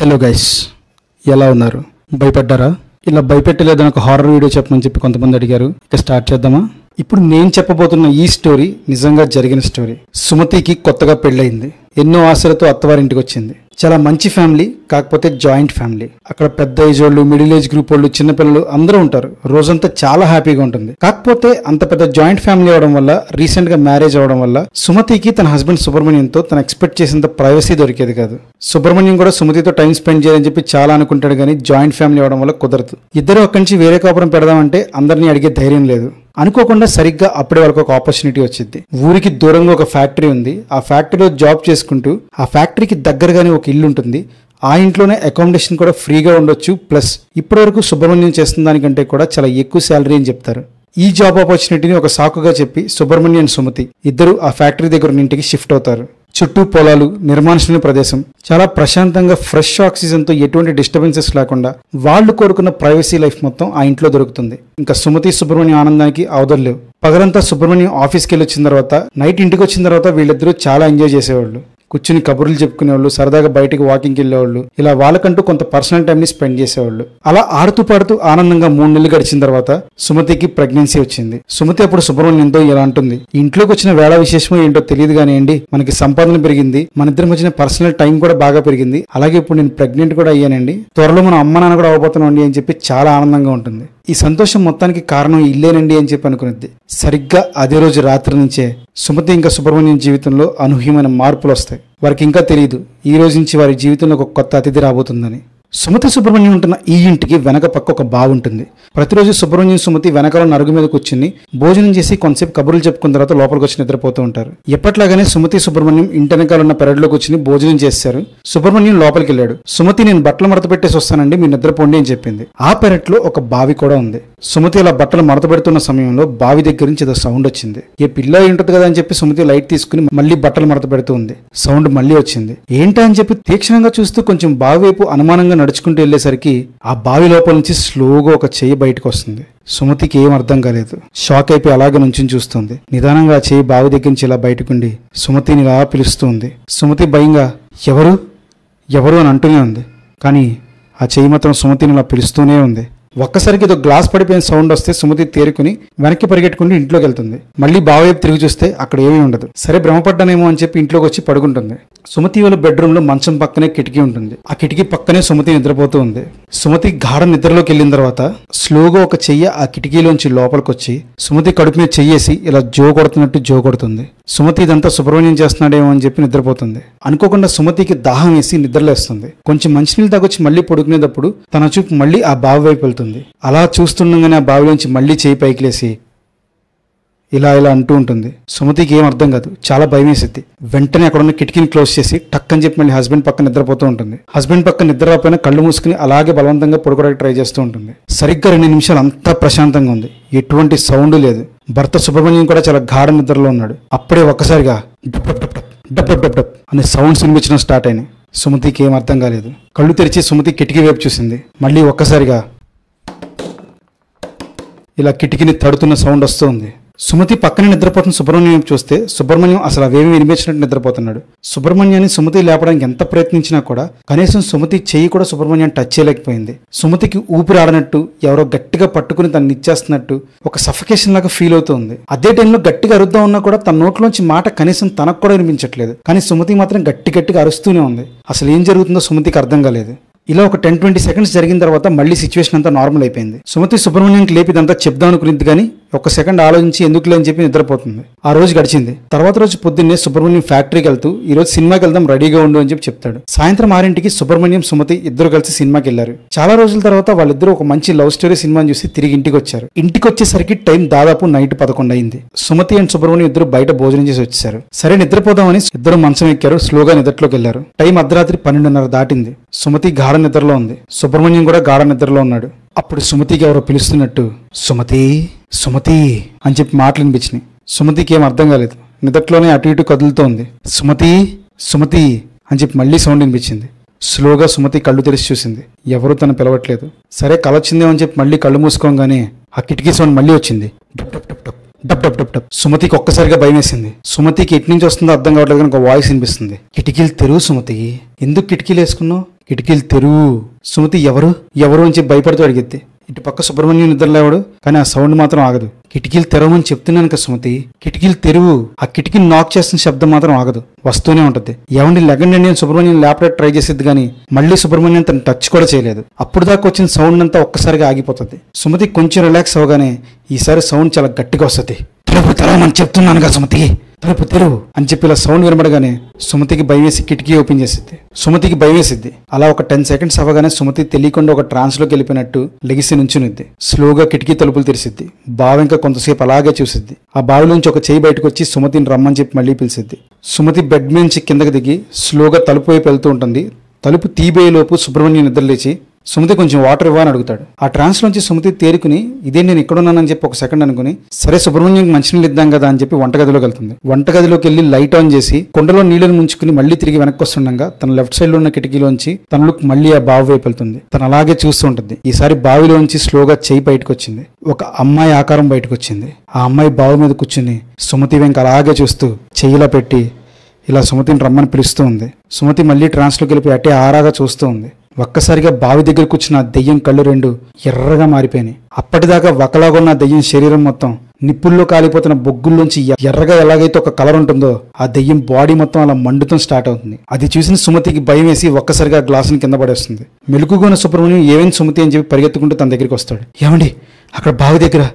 Hello guys, ఎలా ఉన్నారు? భయపడ్డారా? ఇలా భయపెట్టలేదని ఒక హారర్ వీడియో చెప్పమని చెప్పి కొంతమంది అడిగారు. ఇక స్టార్ట్ చేద్దామా? ఇప్పుడు నేను చెప్పబోతున్న ఈ స్టోరీ నిజంగా జరిగిన స్టోరీ. సుమతికి కొత్తగా పెళ్ళయింది. ఎన్నో ఆశలతో అత్తవారింటికి వచ్చింది. చాలా మంచి ఫ్యామిలీ, కాకపోతే జాయింట్ ఫ్యామిలీ. అక్కడ పెద్ద ఏజ్ వాళ్ళు, మిడిల్ ఏజ్ గ్రూప్ వాళ్ళు, చిన్నపిల్లలు అందరూ ఉంటారు. రోజంతా చాలా హ్యాపీగా ఉంటుంది. కాకపోతే అంత పెద్ద జాయింట్ ఫ్యామిలీ అవడం వల్ల, రీసెంట్ గా మ్యారేజ్ అవడం వల్ల సుమతికి తన హస్బెండ్ సుబ్రహ్మణ్యంతో తన ఎక్స్పెక్ట్ చేసినంత ప్రైవసీ దొరికేది కాదు. సుబ్రహ్మణ్యం కూడా సుమతితో టైం స్పెండ్ చేయాలని చెప్పి చాలా అనుకుంటాడు, కానీ జాయింట్ ఫ్యామిలీ అవడం వల్ల కుదరదు. ఇద్దరు అక్కడి నుంచి వేరే కాపురం పెడదామంటే అందరినీ అడిగే ధైర్యం లేదు. అనుకోకుండా సరిగ్గా అప్పటి వరకు ఒక ఆపర్చునిటీ వచ్చింది. ఊరికి దూరంగా ఒక ఫ్యాక్టరీ ఉంది. ఆ ఫ్యాక్టరీలో జాబ్ చేసుకుంటూ ఆ ఫ్యాక్టరీకి దగ్గరగానే ఒక ఇల్లు ఉంటుంది. ఆ ఇంట్లోనే అకామిడేషన్ కూడా ఫ్రీగా ఉండొచ్చు. ప్లస్ ఇప్పటివరకు సుబ్రహ్మణ్యం చేస్తున్న దానికంటే కూడా చాలా ఎక్కువ శాలరీ అని చెప్తారు. ఈ జాబ్ ఆపర్చునిటీని ఒక సాకుగా చెప్పి సుబ్రహ్మణ్యం, సుమతి ఇద్దరు ఆ ఫ్యాక్టరీ దగ్గర ఇంటికి షిఫ్ట్ అవుతారు. చుట్టూ పొలాలు, నిర్మానుష్యమైన ప్రదేశం, చాలా ప్రశాంతంగా ఫ్రెష్ ఆక్సిజన్ తో ఎటువంటి డిస్టర్బెన్సెస్ లేకుండా వాళ్ళు కోరుకున్న ప్రైవసీ లైఫ్ మొత్తం ఆ ఇంట్లో దొరుకుతుంది. ఇంకా సుమతి, సుబ్రహ్మణ్యం ఆనందానికి అవధులు. పగలంతా సుబ్రహ్మణ్యం ఆఫీస్కి వెళ్ళి వచ్చిన తర్వాత, నైట్ ఇంటికి వచ్చిన తర్వాత వీళ్ళిద్దరూ చాలా ఎంజాయ్ చేసేవాళ్ళు. కూర్చుని కబుర్లు చెప్పుకునేవాళ్ళు, సరదాగా బయటకు వాకింగ్కి వెళ్ళేవాళ్ళు. ఇలా వాళ్ళకంటూ కొంత పర్సనల్ టైం ని స్పెండ్ చేసేవాళ్ళు. అలా ఆడుతూ పాడుతూ ఆనందంగా 3 నెలలు గడిచిన తర్వాత సుమతికి ప్రెగ్నెన్సీ వచ్చింది. సుమతి అప్పుడు సుబ్రహ్మణ్యంతో ఇలా అంటుంది, ఇంట్లోకి వచ్చిన వేళ విశేషమో ఏంటో తెలియదు కానివ్వండి, మనకి సంపాదన పెరిగింది, మన ఇద్దరి మధ్యన పర్సనల్ టైం కూడా బాగా పెరిగింది. అలాగే ఇప్పుడు నేను ప్రెగ్నెంట్ కూడా అయ్యానండి, త్వరలో మన అమ్మ నాన్న కూడా అవబోతున్నాండి అని చెప్పి చాలా ఆనందంగా ఉంటుంది. ఈ సంతోషం మొత్తానికి కారణం ఇల్లేనండి అని చెప్పి అనుకున్నది. సరిగ్గా అదే రోజు రాత్రి నుంచే సుమతి ఇంకా సుబ్రహ్మణ్యం జీవితంలో అనూహ్యమైన మార్పులు వస్తాయి. వారికి ఇంకా తెలియదు ఈ రోజు నుంచి వారి జీవితంలో ఒక కొత్త అతిథి రాబోతుందని. సుమతి, సుబ్రహ్మణ్యం ఉంటున్న ఈ ఇంటికి వెనక పక్క ఒక బావి ఉంటుంది. ప్రతిరోజు సుబ్రహ్మణ్యం, సుమతి వెనకాల నరుగు మీద కూర్చుని భోజనం చేసి కొంతసేపు కబుర్లు చెప్పుకున్న తర్వాత లోపలికి వచ్చి నిద్రపోతూ ఉంటారు. ఎప్పట్లాగానే సుమతి, సుబ్రహ్మణ్యం ఇంటి వెనకాల ఉన్న పెరట్లో కూర్చుని భోజనం చేశారు. సుబ్రహ్మణ్యం లోపలికి వెళ్ళాడు. సుమతి, నేను బట్టలు మడత పెట్టేసి వస్తానండి, మీరు నిద్రపోండి అని చెప్పింది. ఆ పెరట్లో ఒక బావి కూడా ఉంది. సుమతి అలా బట్టలు మడత పెడుతున్న సమయంలో బావి దగ్గర నుంచి ఏదో సౌండ్ వచ్చింది. ఏ పిల్ల ఉంటుంది కదా అని చెప్పి సుమతి లైట్ తీసుకుని మళ్ళీ బట్టలు మడత పెడుతూ ఉంది. సౌండ్ మళ్ళీ వచ్చింది. ఏంటా అని చెప్పి తీక్షణంగా చూస్తూ కొంచెం బావి వైపు అనుమానంగా నడుచుకుంటూ వెళ్లేసరికి ఆ బావి లోపల నుంచి స్లోగా ఒక చెయ్యి బయటకు వస్తుంది. సుమతికి ఏం అర్థం కాలేదు. షాక్ అయిపోయి అలాగే నుంచి చూస్తుంది. నిదానంగా ఆ చెయ్యి బావి దగ్గర నుంచి ఇలా బయటకుండి సుమతిని ఇలా పిలుస్తుంది. సుమతి భయంగా ఎవరు ఎవరు అని అంటూనే ఉంది. కానీ ఆ చెయ్యి మాత్రం సుమతిని ఇలా పిలుస్తూనే ఉంది. ఒక్కసారికి ఏదో గ్లాస్ పడిపోయిన సౌండ్ వస్తే సుమతి తేరుకుని వెనక్కి పరిగెట్టుకుంటూ ఇంట్లోకి వెళ్తుంది. మళ్ళీ బావి వైపు తిరిగి చూస్తే అక్కడ ఏమీ ఉండదు. సరే భ్రమపడ్డానేమో అని చెప్పి ఇంట్లోకి వచ్చి పడుకుంటుంది. సుమతి వాళ్ళ బెడ్రూమ్ లో మంచం పక్కనే కిటికీ ఉంటుంది. ఆ కిటికీ పక్కనే సుమతి నిద్రపోతూ ఉంది. సుమతి గాఢ నిద్రలోకి వెళ్ళిన తర్వాత స్లోగా ఒక చెయ్యి ఆ కిటికీలోంచి లోపలికి వచ్చి సుమతి కడుపు మీద చెయ్యేసి ఇలా జో కొడుతున్నట్టు జో కొడుతుంది. సుమతి ఇదంతా సుబ్రహ్మణ్యం చేస్తున్నాడేమో అని చెప్పి నిద్రపోతుంది. అనుకోకుండా సుమతికి దాహం వేసి నిద్రలేస్తుంది. కొంచెం మంచినీళ్ళు తాగొచ్చి మళ్ళీ పడుకునేటప్పుడు తన చూపు మళ్ళీ ఆ బావి వైపు వెళ్తుంది. అలా చూస్తుండగానే ఆ బావిలోంచి మళ్ళీ చేయి పైకి లేసి ఇలా ఇలా అంటూ ఉంటుంది. సుమతికి ఏం అర్థం కాదు, చాలా భయం వేసిద్ది. వెంటనే అక్కడ ఉన్న కిటికీని క్లోజ్ చేసి టక్ అని చెప్పి మళ్ళీ హస్బెండ్ పక్కన నిద్రపోతూ ఉంటుంది. హస్బెండ్ పక్కన నిద్ర రాకపోయినా కళ్ళు మూసుకుని అలాగే బలవంతంగా పడుకోవడానికి ట్రై చేస్తూ ఉంటుంది. సరిగ్గా 2 నిమిషాలు అంతా ప్రశాంతంగా ఉంది. ఎటువంటి సౌండ్ లేదు. భర్త సుబ్రహ్మణ్యం కూడా చాలా గాఢ నిద్రలో ఉన్నాడు. అప్పుడే ఒక్కసారిగా డప్ డప్ డప్ డప్ డప్ డప్ డప్ అనే సౌండ్స్ వినిపించడం స్టార్ట్ అయినాయి. సుమతికి ఏం అర్థం కాలేదు. కళ్ళు తెరిచి సుమతి కిటికీ వైపు చూసింది. మళ్ళీ ఒక్కసారిగా ఇలా కిటికీని తడుతున్న సౌండ్ వస్తుంది. సుమతి పక్కనే నిద్రపోతున్న సుబ్రహ్మణ్యం చూస్తే సుబ్రహ్మణ్యం అసలు అవేమీ వినిపించినట్టు నిద్రపోతున్నాడు. సుబ్రహ్మణ్యాన్ని సుమతి లేపడానికి ఎంత ప్రయత్నించినా కూడా కనీసం సుమతి చెయ్యి కూడా సుబ్రహ్మణ్యాన్ని టచ్ చేయలేకపోయింది. సుమతికి ఊపిరి ఆడనట్టు, ఎవరో గట్టిగా పట్టుకుని తను ఇచ్చేస్తున్నట్టు ఒక సఫకేషన్ లాగా ఫీల్ అవుతుంది. అదే టైంలో గట్టిగా అరుద్దాం ఉన్నా కూడా తన నోట్లోంచి మాట కనీసం తనకు కూడా వినిపించట్లేదు. కానీ సుమతి మాత్రం గట్టిగా అరుస్తూనే ఉంది. అసలు ఏం జరుగుతుందో సుమతికి అర్థం కాలేదు. ఇలా ఒక 10-20 సెకండ్స్ జరిగిన తర్వాత మళ్ళీ సిచ్యువేషన్ అంతా నార్మల్ అయిపోయింది. సుమతి సుబ్రహ్మణ్యానికి లేపి ఇదంతా చెప్దాం అనుకునేది కానీ ఒక్క సెకండ్ ఆలోచించి ఎందుకులే అని చెప్పి నిద్రపోతుంది. ఆ రోజు గడిచింది. తర్వాత రోజు పొద్దున్నే సుబ్రహ్మణ్యం ఫ్యాక్టరీకి వెళ్తూ ఈ రోజు సినిమాకి వెళ్దాం, రెడీగా ఉండు అని చెప్పి చెప్తాడు. సాయంత్రం 6ంటికి సుబ్రహ్మణ్యం, సుమతి ఇద్దరు కలిసి సినిమాకి వెళ్లారు. చాలా రోజుల తర్వాత వాళ్ళిద్దరూ ఒక మంచి లవ్ స్టోరీ సినిమాని చూసి తిరిగి ఇంటికి వచ్చారు. ఇంటికి వచ్చేసరికి టైం దాదాపు నైట్ 11 అయింది. సుమతి అండ్ సుబ్రహ్మణ్యం ఇద్దరు బయట భోజనం చేసి వచ్చేసారు. సరే నిద్రపోదామని ఇద్దరు మంచం ఎక్కారు. స్లోగా నిద్రలోకి వెళ్లారు. టైం అర్ధరాత్రి 12:30 దాటింది. సుమతి గాఢ నిద్రలో ఉంది. సుబ్రహ్మణ్యం కూడా గాఢ నిద్రలో ఉన్నాడు. అప్పుడు సుమతికి ఎవరో పిలుస్తున్నట్టు సుమతి సుమతి అని చెప్పి మాటలు వినిపించినాయి. సుమతికి ఏం అర్థం కాలేదు. నిద్రలోనే అటు ఇటు కదులుతోంది. సుమతి సుమతి అని చెప్పి మళ్ళీ సౌండ్ వినిపించింది. స్లోగా సుమతి కళ్ళు తెరిచి చూసింది. ఎవరు తను పిలవట్లేదు. సరే కల వచ్చిందేమని చెప్పి మళ్ళీ కళ్ళు మూసుకోగానే ఆ కిటికీ సౌండ్ మళ్ళీ వచ్చింది. డప్ డప్ డప్ డప్ డబ్ డబ్ డబ్ డబ్. సుమతికి ఒక్కసారిగా భయం వేసింది. సుమతికి ఎటు నుంచి వస్తుందో అర్థం కావట్లేదు కానీ ఒక వాయిస్ వినిపిస్తుంది. కిటికీలు తెరువు సుమతి. ఎందుకు కిటికీలు వేసుకున్నావు? కిటికీలు తెరువు. సుమతి ఎవరు ఎవరు అని చెప్పి భయపడుతూ అడిగిద్ది. ఇటు పక్క సుబ్రహ్మణ్యం నిద్రలేవాడు కానీ ఆ సౌండ్ మాత్రం ఆగదు. కిటికీలు తెరవమని చెప్తున్నాను కదా సుమతి, కిటికీలు తెరువు. ఆ కిటికీని నాక్ చేస్తున్న శబ్దం మాత్రం ఆగదు, వస్తూనే ఉంటుంది. ఏమండి లెగండి అని సుబ్రహ్మణ్యం లేపడానికి ట్రై చేసేది కానీ మళ్ళీ సుబ్రహ్మణ్యం తను టచ్ కూడా చేయలేదు. అప్పుడు దాకా వచ్చిన సౌండ్ అంతా ఒక్కసారిగా ఆగిపోతుంది. సుమతి కొంచెం రిలాక్స్ అవగానే ఈసారి సౌండ్ చాలా గట్టిగా వస్తుంది. తలుపు తెరవమని చెప్తున్నాను కదా సుమతి, తలుపు తెరువు అని చెప్పి ఇలా సౌండ్ వినబడగానే సుమతికి భయం వేసి కిటికీ ఓపెన్ చేసిద్ది. సుమతికి భయం వేసిద్ది. అలా ఒక 10 seconds అవ్వగానే సుమతి తెలియకుండా ఒక ట్రాన్స్ లోకి వెళ్ళిపోయినట్టు లెగిసి నుంచునిద్ది. స్లోగా కిటికీ తలుపులు తెరిసిద్ది. బావ ఇంకా కొంతసేపు అలాగే చూసిద్ది. ఆ బావిలోంచి ఒక చేయి బయటకు వచ్చి సుమతిని రమ్మని చెప్పి మళ్ళీ పిలిసిద్ది. సుమతి బెడ్ నుంచి కిందకి దిగి స్లోగా తలుపు వైపు వెళ్తూ ఉంటుంది. తలుపు తీబోయేలోపు సుబ్రహ్మణ్యం నిద్రలేచి సుమతి కొంచెం వాటర్ ఇవ్వని అడుగుతాడు. ఆ ట్రాన్స్ నుంచి సుమతి తేరుకుని ఇదే నేను ఇక్కడున్నానని చెప్పి ఒక సెకండ్ అనుకుని సరే సుబ్రహ్మణ్యం మంచినీళ్ళు ఇద్దాం కదా అని చెప్పి వంటగదిలోకి వెళ్తుంది. వంటగదిలోకి వెళ్లి లైట్ ఆన్ చేసి కుండలో నీళ్లను ముంచుకుని మళ్ళీ తిరిగి వెనక్కి వస్తుండగా తన లెఫ్ట్ సైడ్ లో ఉన్న కిటికీలోంచి తన లుక్ మళ్ళీ ఆ బావి వైపు వెళ్తుంది. తను అలాగే చూస్తూ ఉంటుంది. ఈసారి బావిలోంచి స్లోగా చెయ్యి బయటకు వచ్చింది. ఒక అమ్మాయి ఆకారం బయటకు వచ్చింది. ఆ అమ్మాయి బావి మీద కూర్చుని సుమతి వెంక అలాగే చూస్తూ చెయ్యిలా పెట్టి ఇలా సుమతిని రమ్మని పిలుస్తూ ఉంది. సుమతి మళ్ళీ ట్రాన్స్లోకి వెళ్ళి అటే ఆరాగా చూస్తూ ఉంది. ఒక్కసారిగా బావి దగ్గర కూర్చున్న దెయ్యం కళ్ళు రెండు ఎర్రగా మారిపోయినాయి. అప్పటిదాకా వకలాగున్న దెయ్యం శరీరం మొత్తం నిప్పుల్లో కాలిపోతున్న బొగ్గుల్లోంచి ఎర్రగా ఎలాగైతే ఒక కలర్ ఉంటుందో ఆ దెయ్యం బాడీ మొత్తం అలా మండుతం స్టార్ట్ అవుతుంది. అది చూసిన సుమతికి భయం వేసి ఒక్కసారిగా గ్లాసుని కింద పడేస్తుంది. మెలుకుగోన సుబ్రహ్మణ్యం ఏమైంది సుమతి అని చెప్పి పరిగెత్తుకుంటూ తన దగ్గరికి వస్తాడు. ఏమండి అక్కడ బావి దగ్గర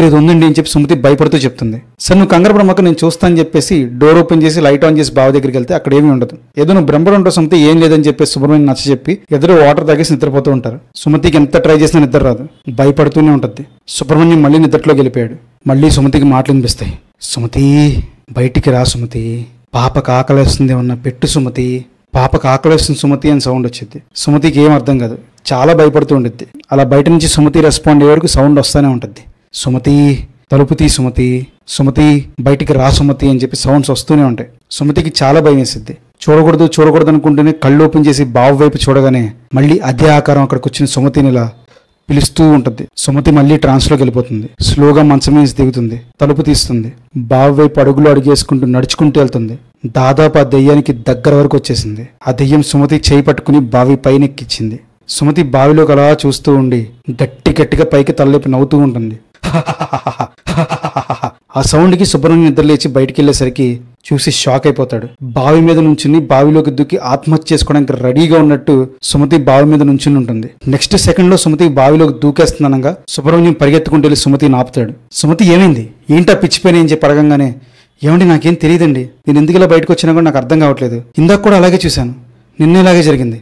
ఇది ఉందండి అని చెప్పి సుమతి భయపడుతూ చెప్తుంది. సార్ నువ్వు కంగారు పడమాక నేను చూస్తా అని చెప్పేసి డోర్ ఓపెన్ చేసి లైట్ ఆన్ చేసి బావి దగ్గరికి వెళ్తే అక్కడ ఏమీ ఉండదు. ఏదో నువ్వు భ్రమపడి ఉంటావు సుమతి, ఏం లేదని చెప్పేసి సుబ్రహ్మణ్యం నచ్చ చెప్పి ఎదురు వాటర్ తాగేసి నిద్రపోతూ ఉంటారు. సుమతికి ఎంత ట్రై చేసినా నిద్ర రాదు, భయపడుతూనే ఉంటుంది. సుబ్రహ్మణ్యం మళ్ళీ నిద్రలోకి వెళ్ళిపోయాడు. మళ్ళీ సుమతికి మాటలు వినిపిస్తాయి. సుమతి బయటికి రా సుమతి, పాపకు ఆకలేస్తుంది ఏమన్నా పెట్టు సుమతి, పాపకు ఆకలేస్తుంది సుమతి అని సౌండ్ వచ్చింది. సుమతికి ఏం అర్థం కాదు, చాలా భయపడుతూ ఉండిద్ది. అలా బయట నుంచి సుమతి రెస్పాండ్ అయ్యే వరకు సౌండ్ వస్తూనే ఉంటుంది. సుమతి తలుపు తీ సుమతి, సుమతి బయటికి రా సుమతి అని చెప్పి సౌండ్స్ వస్తూనే ఉంటాయి. సుమతికి చాలా భయం వేసిద్ది. చూడకూడదు అనుకుంటూనే కళ్ళు ఓపెన్ చేసి బావి వైపు చూడగానే మళ్ళీ అదే ఆకారం అక్కడికి వచ్చిన సుమతిని ఇలా పిలుస్తూ ఉంటుంది. సుమతి మళ్ళీ ట్రాన్స్లోకి వెళ్ళిపోతుంది. స్లోగా మంచం మీద దిగుతుంది. తలుపు తీస్తుంది. బావి వైపు అడుగులు అడుగేసుకుంటూ నడుచుకుంటూ వెళ్తుంది. దాదాపు ఆ దెయ్యానికి దగ్గర వరకు వచ్చేసింది. ఆ దెయ్యం సుమతి చేయి పట్టుకుని బావి పైన ఎక్కించింది. సుమతి బావిలోకి అలా చూస్తూ ఉండి గట్టిగా పైకి తలలేపి నవ్వుతూ ఉంటుంది. ఆ సౌండ్కి సుబ్రహ్మణ్యం నిద్రలేచి బయటికి వెళ్ళేసరికి చూసి షాక్ అయిపోతాడు. బావి మీద నుంచుని బావిలోకి దూకి ఆత్మహత్య చేసుకోవడానికి రెడీగా ఉన్నట్టు సుమతి బావి మీద నుంచుని ఉంటుంది. నెక్స్ట్ సెకండ్ లో సుమతి బావిలోకి దూకేస్తుందనగా సుబ్రహ్మణ్యం పరిగెత్తుకుంటూ వెళ్ళి సుమతిని ఆపుతాడు. సుమతి ఏమైంది, ఏంటా పిచ్చిపోయినా ఏం చెప్పి అడగంగానే ఏమండి నాకేం తెలియదండి, నేను ఎందుకు ఇలా బయటకు వచ్చినా కూడా నాకు అర్థం కావట్లేదు, ఇందాక కూడా అలాగే చూశాను, నిన్న ఇలాగే జరిగింది,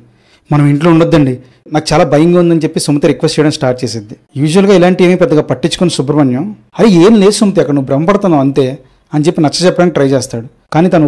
మనం ఇంట్లో ఉండొద్దండి, నాకు చాలా భయంగా ఉందని చెప్పి సుమతి రిక్వెస్ట్ చేయడం స్టార్ట్ చేసిద్ది. యూజువల్గా ఇలాంటి ఏమీ పెద్దగా పట్టించుకుని సుబ్రహ్మణ్యం అరే ఏం లేదు సుమతి అక్కడ నువ్వు భ్రమపడుతున్నావు అంతే అని చెప్పి నచ్చ చెప్పడానికి ట్రై చేస్తాడు. కానీ తను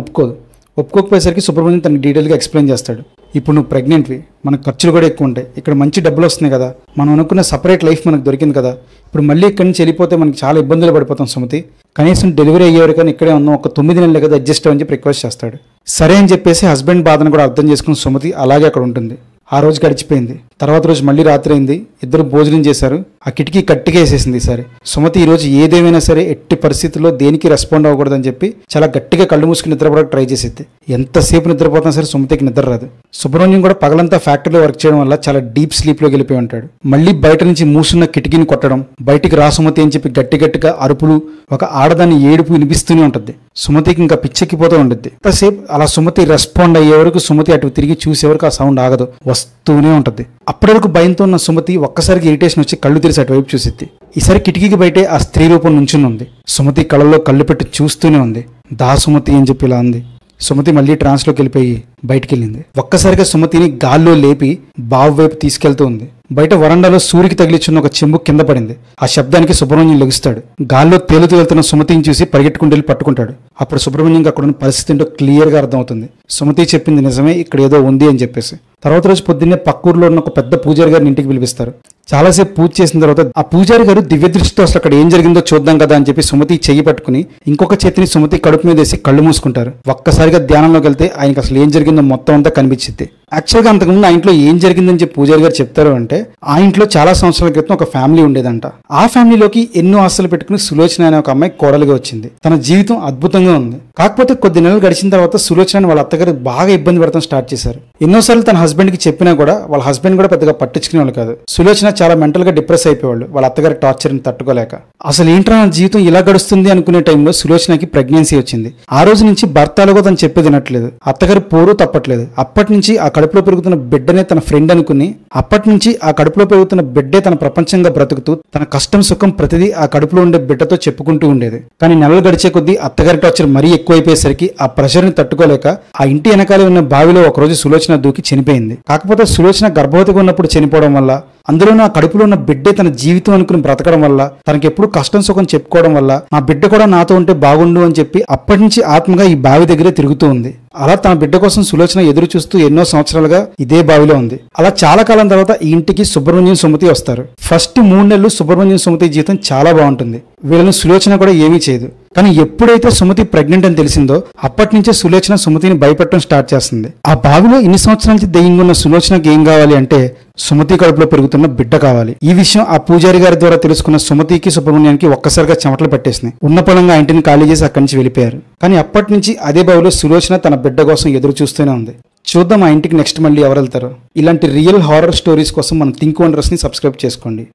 ఒప్పుకోకపోయేసరికి సుబ్రహ్మణ్యం తనకి డీటెయిల్గా ఎక్స్ప్లెయిన్ చేస్తాడు. ఇప్పుడు నువ్వు ప్రెగ్నెంట్వి, మనకు ఖర్చులు కూడా ఎక్కువ ఉంటాయి, ఇక్కడ మంచి డబ్బులు వస్తున్నాయి కదా, మనం అనుకున్న సపరేట్ లైఫ్ మనకు దొరికింది కదా, ఇప్పుడు మళ్ళీ ఇక్కడి నుంచి వెళ్ళిపోతే మనకి చాలా ఇబ్బందులు పడిపోతాం సుమతి, కనీసం డెలివరీ అయ్యేవారు కానీ ఇక్కడే ఉన్నాం, ఒక 9 నెలలు కదా అడ్జస్ట్ అవ్వని చెప్పి రిక్వెస్ట్ చేస్తాడు. సరే అని చెప్పేసి హస్బెండ్ బాధను కూడా అర్థం చేసుకుని సుమతి అలాగే అక్కడ ఉంటుంది. ఆ రోజు గడిచిపోయింది. తర్వాత రోజు మళ్ళీ రాత్రి అయింది. ఇద్దరు భోజనం చేశారు. ఆ కిటికీ గట్టిగా వేసేసింది. ఈసారి సుమతి ఈ రోజు ఏదేమైనా సరే ఎట్టి పరిస్థితుల్లో దేనికి రెస్పాండ్ అవ్వకూడదని చెప్పి చాలా గట్టిగా కళ్ళు మూసుకుని నిద్రపోవడానికి ట్రై చేసేది. ఎంతసేపు నిద్రపోతున్నా సరే సుమతికి నిద్ర రాదు. సుబ్రహ్మణ్యం కూడా పగలంతా ఫ్యాక్టరీలో వర్క్ చేయడం వల్ల చాలా డీప్ స్లీప్లోకి వెళ్ళిపోయి ఉంటాడు. మళ్ళీ బయట నుంచి మూసున్న కిటికీని కొట్టడం, బయటికి రా సుమతి అని చెప్పి గట్టిగా అరుపులు, ఒక ఆడదాని ఏడుపు వినిపిస్తూనే ఉంటుంది. సుమతికి ఇంకా పిచ్చెక్కిపోతూ ఉంటుంది. ఎంతసేపు అలా సుమతి రెస్పాండ్ అయ్యే వరకు, సుమతి అటు తిరిగి చూసే వరకు ఆ సౌండ్ ఆగదు, వస్తూనే ఉంటుంది. అప్పటి వరకు భయంతో ఉన్న సుమతి ఒక్కసారికి ఇరిటేషన్ వచ్చి కళ్ళు తెరిచి అటువైపు చూసిద్ది. ఈసారి కిటికీకి బయటే ఆ స్త్రీ రూపం నుంచుని ఉంది. సుమతి కళ్ళల్లో కళ్ళు పెట్టి చూస్తూనే ఉంది. దా సుమతి అని చెప్పి ఇలా ఉంది. సుమతి మళ్ళీ ట్రాన్స్లోకి వెళ్ళిపోయి బయటికి వెళ్ళింది. ఒక్కసారిగా సుమతిని గాల్లో లేపి బావి వైపు తీసుకెళ్తూ ఉంది. బయట వరండాలో సూర్యుకి తగిలిచున్న ఒక చెంబు కింద పడింది. ఆ శబ్దానికి సుబ్రహ్మణ్యం లెగుస్తాడు. గాల్లో తేలుతూ వెళ్తున్న సుమతిని చూసి పరిగెట్టుకుంటూ వెళ్ళి పట్టుకుంటాడు. అప్పుడు సుబ్రహ్మణ్యంకి అక్కడ ఉన్న పరిస్థితి ఏంటో క్లియర్గా అర్థమవుతుంది. సుమతి చెప్పింది నిజమే, ఇక్కడ ఏదో ఉంది అని చెప్పేసి. తర్వాత రోజు పొద్దున్నే పక్కూరులో ఉన్న ఒక పెద్ద పూజారి గారిని ఇంటికి పిలిపిస్తారు. చాలాసేపు పూజ చేసిన తర్వాత ఆ పూజారి గారు దివ్య దృష్టితో అసలు అక్కడ ఏం జరిగిందో చూద్దాం కదా అని చెప్పి సుమతి చెయ్యి పట్టుకుని ఇంకొక చేతిని సుమతి కడుపు మీద వేసి కళ్ళు మూసుకుంటారు. ఒక్కసారిగా ధ్యానంలోకి వెళ్తే ఆయనకి అసలు ఏం జరిగిందో మొత్తం అంతా కనిపించింది. యాక్చువల్గా అంతకుముందు ఆ ఇంట్లో ఏం జరిగిందని చెప్పి పూజారి గారు చెప్తారు అంటే, ఆ ఇంట్లో చాలా సంవత్సరాల క్రితం ఒక ఫ్యామిలీ ఉండేదంట. ఆ ఫ్యామిలీలోకి ఎన్నో ఆశలు పెట్టుకుని సులోచన అనే ఒక అమ్మాయి కోడలుగా వచ్చింది. తన జీవితం అద్భుతంగా ఉంది. కాకపోతే కొద్ది నెలలు గడిచిన తర్వాత సులోచన వాళ్ళ అత్తగారు బాగా ఇబ్బంది పడటం స్టార్ట్ చేశారు. ఎన్నోసార్లు తన హస్బెండ్ కి చెప్పినా కూడా వాళ్ళ హస్బెండ్ కూడా పెద్దగా పట్టించుకునే వాళ్ళు కాదు. సులోచన చాలా మెంటల్ గా డిప్రెస్ అయిపోయేవాళ్ళు వాళ్ళ అత్తగారి టార్చర్ ని తట్టుకోలేక. అసలు ఏంట్రా నా జీవితం ఇలా గడుస్తుంది అనుకునే టైంలో సులోచనకి ప్రెగ్నెన్సీ వచ్చింది. ఆ రోజు నుంచి భర్త అలాగో తను చెప్పేది వినట్లేదు. అత్తగారి పోరు తప్పట్లేదు. అప్పటి నుంచి ఆ కడుపులో పెరుగుతున్న బిడ్డనే తన ఫ్రెండ్ అనుకుని, అప్పటి నుంచి ఆ కడుపులో పెరుగుతున్న బిడ్డే తన ప్రపంచంగా బ్రతుకుతూ తన కష్టం సుఖం ప్రతిదీ ఆ కడుపులో ఉండే బిడ్డతో చెప్పుకుంటూ ఉండేది. కానీ నెలలు గడిచే కొద్దీ అత్తగారి టార్చర్ మరీ ఎక్కువైపోయేసరికి ఆ ప్రెషర్ ని తట్టుకోలేక ఆ ఇంటి వెనకాలే ఉన్న బావిలో ఒకరోజు సులోచన దూకి చనిపోయింది. కాకపోతే సులోచన గర్భవతిగా ఉన్నప్పుడు చనిపోవడం వల్ల, అందులోనూ ఆ కడుపులో ఉన్న బిడ్డే తన జీవితం అనుకుని బ్రతకడం వల్ల, తనకి ఎప్పుడు కష్టం సుఖం చెప్పుకోవడం వల్ల నా బిడ్డ కూడా నాతో ఉంటే బాగుండు అని చెప్పి అప్పటి నుంచి ఆత్మగా ఈ బావి దగ్గరే తిరుగుతూ ఉంది. అలా తన బిడ్డ కోసం సులోచన ఎదురు చూస్తూ ఎన్నో సంవత్సరాలుగా ఇదే బావిలో ఉంది. అలా చాలా కాలం తర్వాత ఈ ఇంటికి సుబ్రహ్మణ్యం సుమతి వస్తారు. ఫస్ట్ 3 నెలలు సుబ్రహ్మణ్యం సుమతి జీవితం చాలా బాగుంటుంది. వీళ్ళని సులోచన కూడా ఏమీ చేయదు. కానీ ఎప్పుడైతే సుమతి ప్రెగ్నెంట్ అని తెలిసిందో అప్పటి నుంచే సులోచన సుమతిని భయపెట్టడం స్టార్ట్ చేస్తుంది. ఆ బావిలో ఇన్ని సంవత్సరాల నుంచి దెయ్యంగా ఉన్న సులోచనకి ఏం కావాలి అంటే సుమతి కడుపులో పెరుగుతున్న బిడ్డ కావాలి. ఈ విషయం ఆ పూజారి గారి ద్వారా తెలుసుకున్న సుమతికి సుబ్రహ్మణ్యానికి ఒక్కసారిగా చెమటలు పట్టేసినాయి. ఉన్న పొలంగా ఇంటిని ఖాళీ చేసి అక్కడి నుంచి వెళ్ళిపోయారు. కానీ అప్పటి నుంచి అదే బావిలో సులోచన తన బిడ్డ కోసం ఎదురు చూస్తూనే ఉంది. చూద్దాం ఆ ఇంటికి నెక్స్ట్ మళ్ళీ ఎవరు వెళ్తారో. ఇలాంటి రియల్ హారర్ స్టోరీస్ కోసం మన థింక్ వండర్స్ ని సబ్స్క్రైబ్ చేసుకోండి.